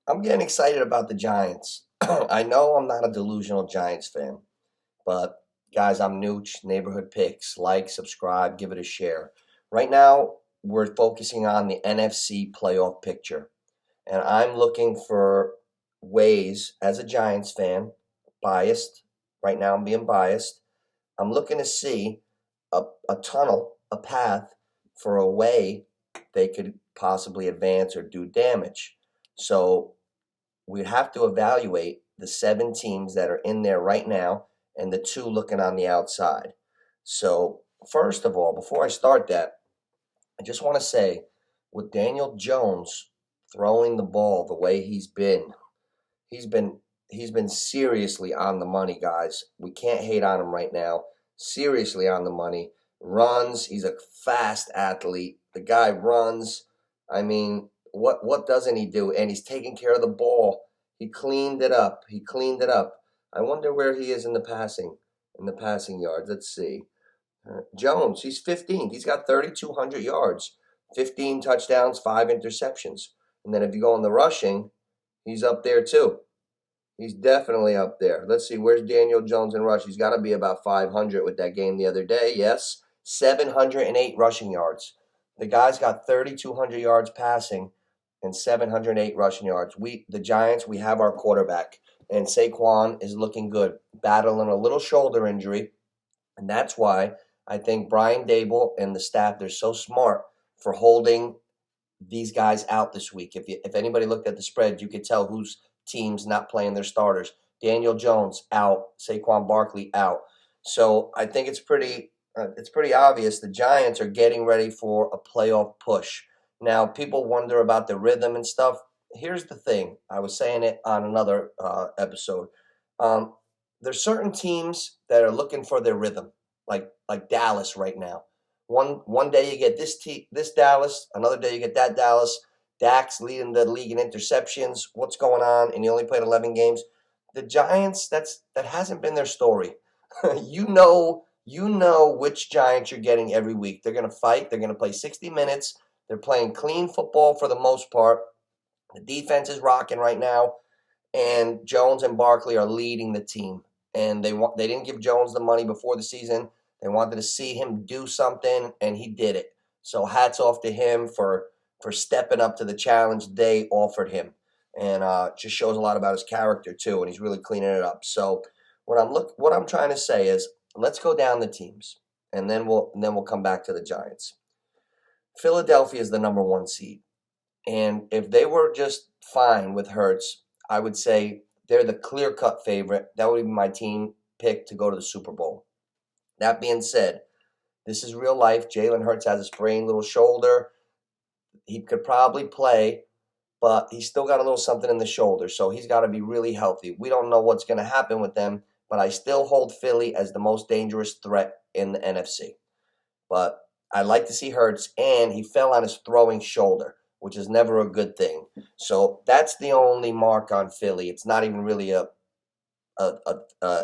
I'm getting excited about the Giants. I know I'm not a delusional Giants fan, but guys, I'm Nooch, Neighborhood Picks. Like, subscribe, give it a share. Right now, we're focusing on the NFC playoff picture, and I'm looking for ways as a Giants fan, biased. Right now, I'm being biased. I'm looking to see a tunnel, a path for a way they could possibly advance or do damage. So we'd have to evaluate the 7 teams that are in there right now and the 2 looking on the outside. So, first of all, before I start that, I just want to say with Daniel Jones throwing the ball the way he's been he's been seriously on the money, guys. We can't hate on him right now. Seriously on the money. Runs, he's a fast athlete. The guy runs. I mean, what doesn't he do? And he's taking care of the ball. He cleaned it up. He cleaned it up. I wonder where he is in the passing yards. Let's see. Jones, he's 15th. He's got 3,200 yards, 15 touchdowns, 5 interceptions. And then if you go in the rushing, he's up there too. He's definitely up there. Let's see, where's Daniel Jones in rush? He's got to be about 500 with that game the other day. Yes, 708 rushing yards. The guy's got 3,200 yards passing and 708 rushing yards. The Giants, we have our quarterback, and Saquon is looking good, battling a little shoulder injury, and that's why I think Brian Dable and the staff, they're so smart for holding these guys out this week. If anybody looked at the spread, you could tell whose team's not playing their starters. Daniel Jones out, Saquon Barkley out. So I think it's pretty obvious the Giants are getting ready for a playoff push. Now people wonder about the rhythm and stuff. Here's the thing. I was saying it on another episode. Um, there's certain teams that are looking for their rhythm, like Dallas right now. One day you get this Dallas, another day you get that Dallas. Dak's leading the league in interceptions. What's going on? And he only played 11 games. The Giants, that hasn't been their story. you know which Giants you're getting every week. They're going to fight. They're going to play 60 minutes. They're playing clean football for the most part. The defense is rocking right now, and Jones and Barkley are leading the team. And they didn't give Jones the money before the season. They wanted to see him do something, and he did it. So hats off to him for stepping up to the challenge they offered him, and just shows a lot about his character too. And he's really cleaning it up. So what I'm trying to say is, let's go down the teams, and then we'll come back to the Giants. Philadelphia is the number 1 seed, and if they were just fine with Hurts, I would say they're the clear-cut favorite. That would be my team pick to go to the Super Bowl. That being said, this is real life. Jalen Hurts has a sprained little shoulder. He could probably play, but he's still got a little something in the shoulder, so he's got to be really healthy. We don't know what's going to happen with them, but I still hold Philly as the most dangerous threat in the NFC. But I like to see Hurts, and he fell on his throwing shoulder, which is never a good thing. So that's the only mark on Philly. It's not even really a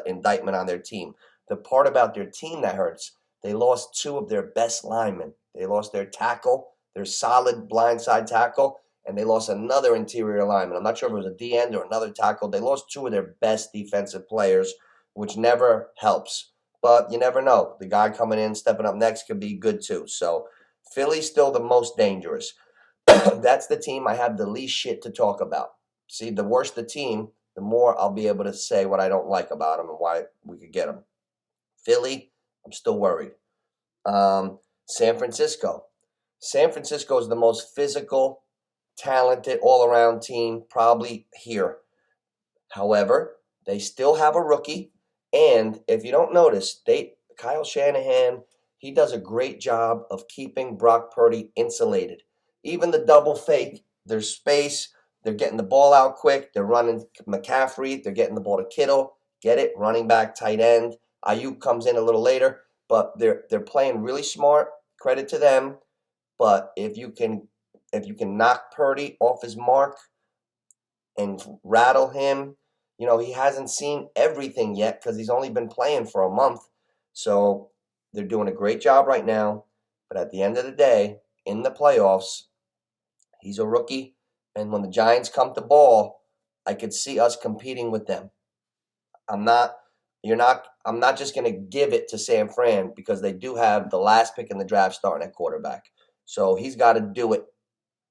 indictment on their team. The part about their team that hurts, they lost 2 of their best linemen. They lost their tackle, their solid blindside tackle, and they lost another interior lineman. I'm not sure if it was a D end or another tackle. They lost 2 of their best defensive players, which never helps. But you never know. The guy coming in, stepping up next could be good too. So Philly's still the most dangerous. That's the team I have the least shit to talk about. See, the worse the team, the more I'll be able to say what I don't like about them and why we could get them. Philly, I'm still worried. San Francisco. San Francisco is the most physical, talented, all-around team probably here. However, they still have a rookie, and if you don't notice, Kyle Shanahan, he does a great job of keeping Brock Purdy insulated. Even the double fake, there's space, they're getting the ball out quick, they're running McCaffrey, they're getting the ball to Kittle, get it, running back, tight end. Ayuk comes in a little later, but they're playing really smart. Credit to them. But if you can knock Purdy off his mark and rattle him, he hasn't seen everything yet because he's only been playing for a month. So they're doing a great job right now. But at the end of the day, in the playoffs, he's a rookie, And when the Giants come to ball, I could see us competing with them. I'm not I'm not just going to give it to San Fran because they do have the last pick in the draft starting at quarterback. So he's got to do it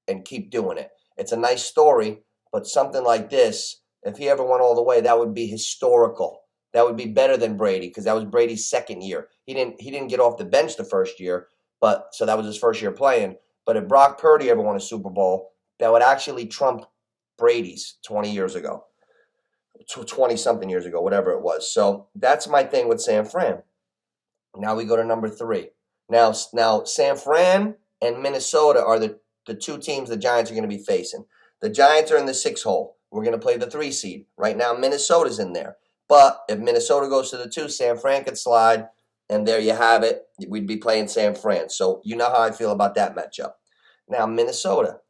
and keep doing it. It's a nice story, but something like this, if he ever went all the way, that would be historical. That would be better than Brady because that was Brady's second year. He didn't get off the bench the first year, but so that was his first year playing. But if Brock Purdy ever won a Super Bowl, that would actually trump Brady's 20 years ago, 20-something years ago, whatever it was. So that's my thing with San Fran. Now we go to number 3. Now San Fran and Minnesota are the two teams the Giants are going to be facing. The Giants are in the 6 hole. We're going to play the 3 seed. Right now, Minnesota's in there. But if Minnesota goes to the 2, San Fran could slide, and there you have it. We'd be playing San Fran. So you know how I feel about that matchup. Now, Minnesota.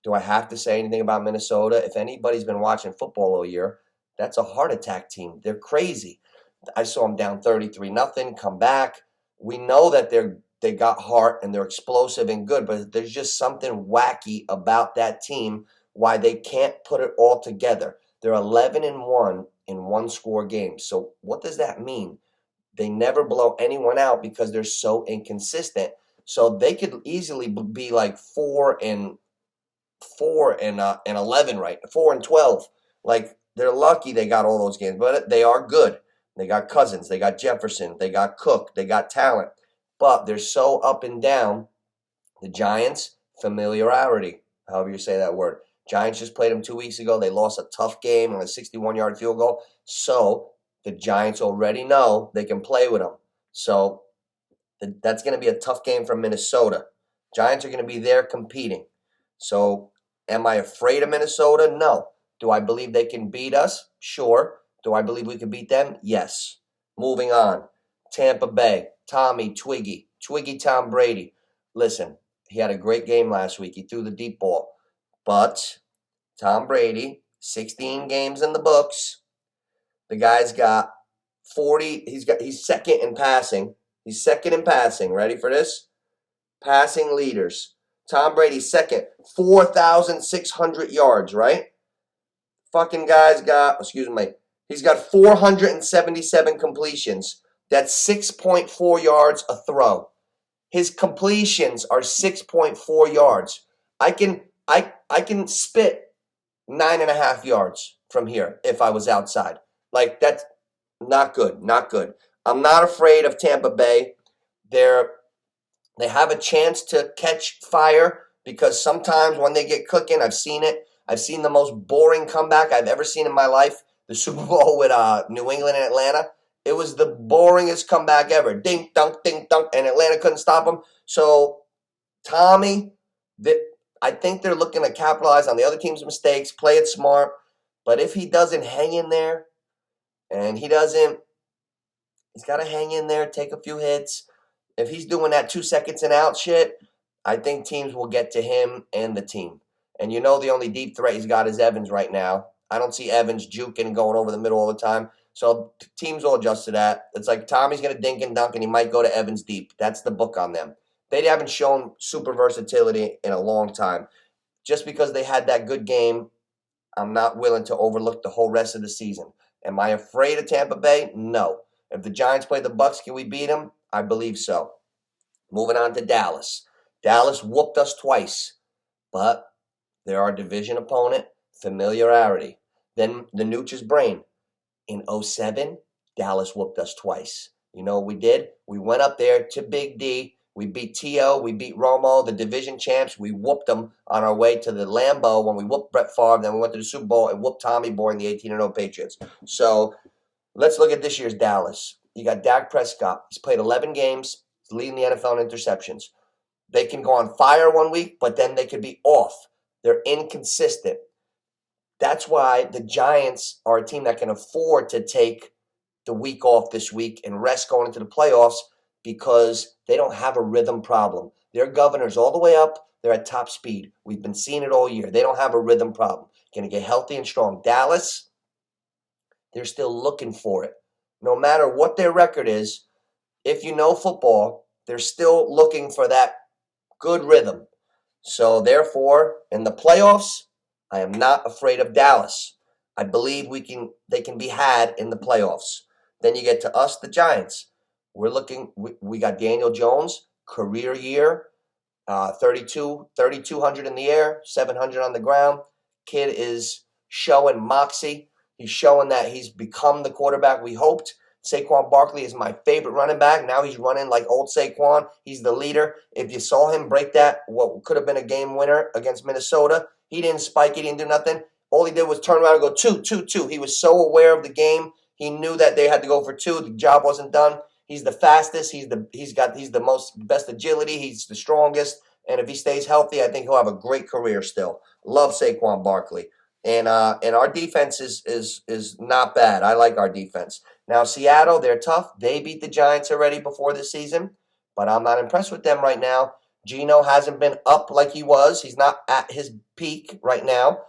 Do I have to say anything about Minnesota? If anybody's been watching football all year, that's a heart attack team. They're crazy. I saw them down 33-0, come back. We know that they got heart and they're explosive and good, but there's just something wacky about that team why they can't put it all together. They're 11-1 in one-score games. So what does that mean? They never blow anyone out because they're so inconsistent. So they could easily be like 4-11, right? 4-12. Like they're lucky they got all those games, but they are good. They got Cousins, they got Jefferson, they got Cook, they got talent. But they're so up and down. The Giants, familiarity, however you say that word. Giants just played them 2 weeks ago. They lost a tough game on a 61-yard field goal. So the Giants already know they can play with them. So that's going to be a tough game for Minnesota. Giants are going to be there competing. So am I afraid of Minnesota? No. Do I believe they can beat us? Sure. Do I believe we can beat them? Yes. Moving on. Tampa Bay. Tommy, Twiggy Tom Brady. Listen, he had a great game last week. He threw the deep ball. But Tom Brady, 16 games in the books. The guy's got 40. He's second in passing. He's second in passing. Ready for this? Passing leaders. Tom Brady's second. 4,600 yards, right? Fucking guy's got, he's got 477 completions. That's 6.4 yards a throw. His completions are 6.4 yards. I can spit 9.5 yards from here if I was outside. Like, that's not good. Not good. I'm not afraid of Tampa Bay. They have a chance to catch fire because sometimes when they get cooking, I've seen it. I've seen the most boring comeback I've ever seen in my life. The Super Bowl with New England and Atlanta. It was the boringest comeback ever. Ding, dunk, and Atlanta couldn't stop them. So, Tommy, I think they're looking to capitalize on the other team's mistakes, play it smart. But if he doesn't hang in there, and he's got to hang in there, take a few hits. If he's doing that 2 seconds and out shit, I think teams will get to him and the team. And you know the only deep threat he's got is Evans right now. I don't see Evans juking and going over the middle all the time. So teams will adjust to that. It's like Tommy's going to dink and dunk, and he might go to Evans deep. That's the book on them. They haven't shown super versatility in a long time. Just because they had that good game, I'm not willing to overlook the whole rest of the season. Am I afraid of Tampa Bay? No. If the Giants play the Bucs, can we beat them? I believe so. Moving on to Dallas. Dallas whooped us twice, but they're our division opponent. Familiarity. Then the NOOCH's brain. In 2007, Dallas whooped us twice. You know what we did? We went up there to Big D. We beat T.O., we beat Romo, the division champs. We whooped them on our way to the Lambeau when we whooped Brett Favre. Then we went to the Super Bowl and whooped Tommy Boy and the 18-0 Patriots. So let's look at this year's Dallas. You got Dak Prescott. He's played 11 games. He's leading the NFL in interceptions. They can go on fire one week, but then they could be off. They're inconsistent. That's why the Giants are a team that can afford to take the week off this week and rest going into the playoffs because they don't have a rhythm problem. Their governors all the way up. They're at top speed. We've been seeing it all year. They don't have a rhythm problem. Going to get healthy and strong. Dallas, they're still looking for it. No matter what their record is, if you know football, they're still looking for that good rhythm. So therefore, in the playoffs, I am not afraid of Dallas. I believe they can be had in the playoffs. Then you get to us, the Giants. We got Daniel Jones, career year, 3,200 in the air, 700 on the ground. Kid is showing moxie. He's showing that he's become the quarterback we hoped. Saquon Barkley is my favorite running back. Now he's running like old Saquon. He's the leader. If you saw him break that, what could have been a game winner against Minnesota, he didn't spike. He didn't do nothing. All he did was turn around and go 2-2-2. He was so aware of the game. He knew that they had to go for 2. The job wasn't done. He's the fastest. He's the most best agility. He's the strongest. And if he stays healthy, I think he'll have a great career still. Love Saquon Barkley. And our defense is not bad. I like our defense. Now Seattle, they're tough. They beat the Giants already before this season, but I'm not impressed with them right now. Geno hasn't been up like he was. He's not at his peak right now.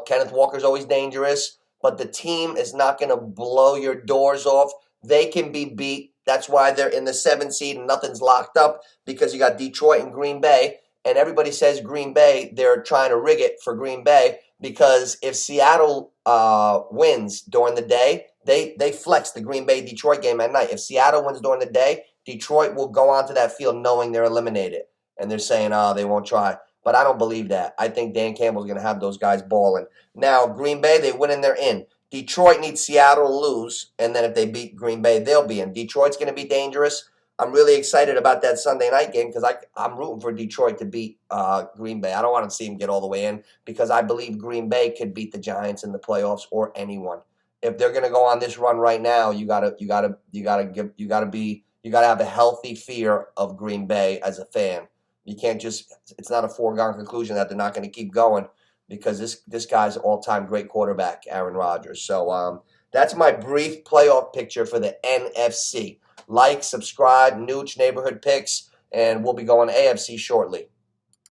Kenneth Walker's always dangerous, but the team is not going to blow your doors off. They can be beat. That's why they're in the 7th seed and nothing's locked up, because you got Detroit and Green Bay, and everybody says Green Bay, they're trying to rig it for Green Bay, because if Seattle wins during the day, they flex the Green Bay-Detroit game at night. If Seattle wins during the day, Detroit will go onto that field knowing they're eliminated, and they're saying, they won't try. But I don't believe that. I think Dan Campbell's going to have those guys balling. Now, Green Bay, they win and they're in. Detroit needs Seattle to lose, and then if they beat Green Bay, they'll be in. Detroit's going to be dangerous. I'm really excited about that Sunday night game, because I'm rooting for Detroit to beat Green Bay. I don't want to see them get all the way in, because I believe Green Bay could beat the Giants in the playoffs or anyone. If they're going to go on this run right now, you gotta have a healthy fear of Green Bay as a fan. You can't just, it's not a foregone conclusion that they're not going to keep going, because this guy's an all-time great quarterback, Aaron Rodgers. So that's my brief playoff picture for the NFC. Like, subscribe, NOOCH Neighborhood Picks, and we'll be going AFC shortly.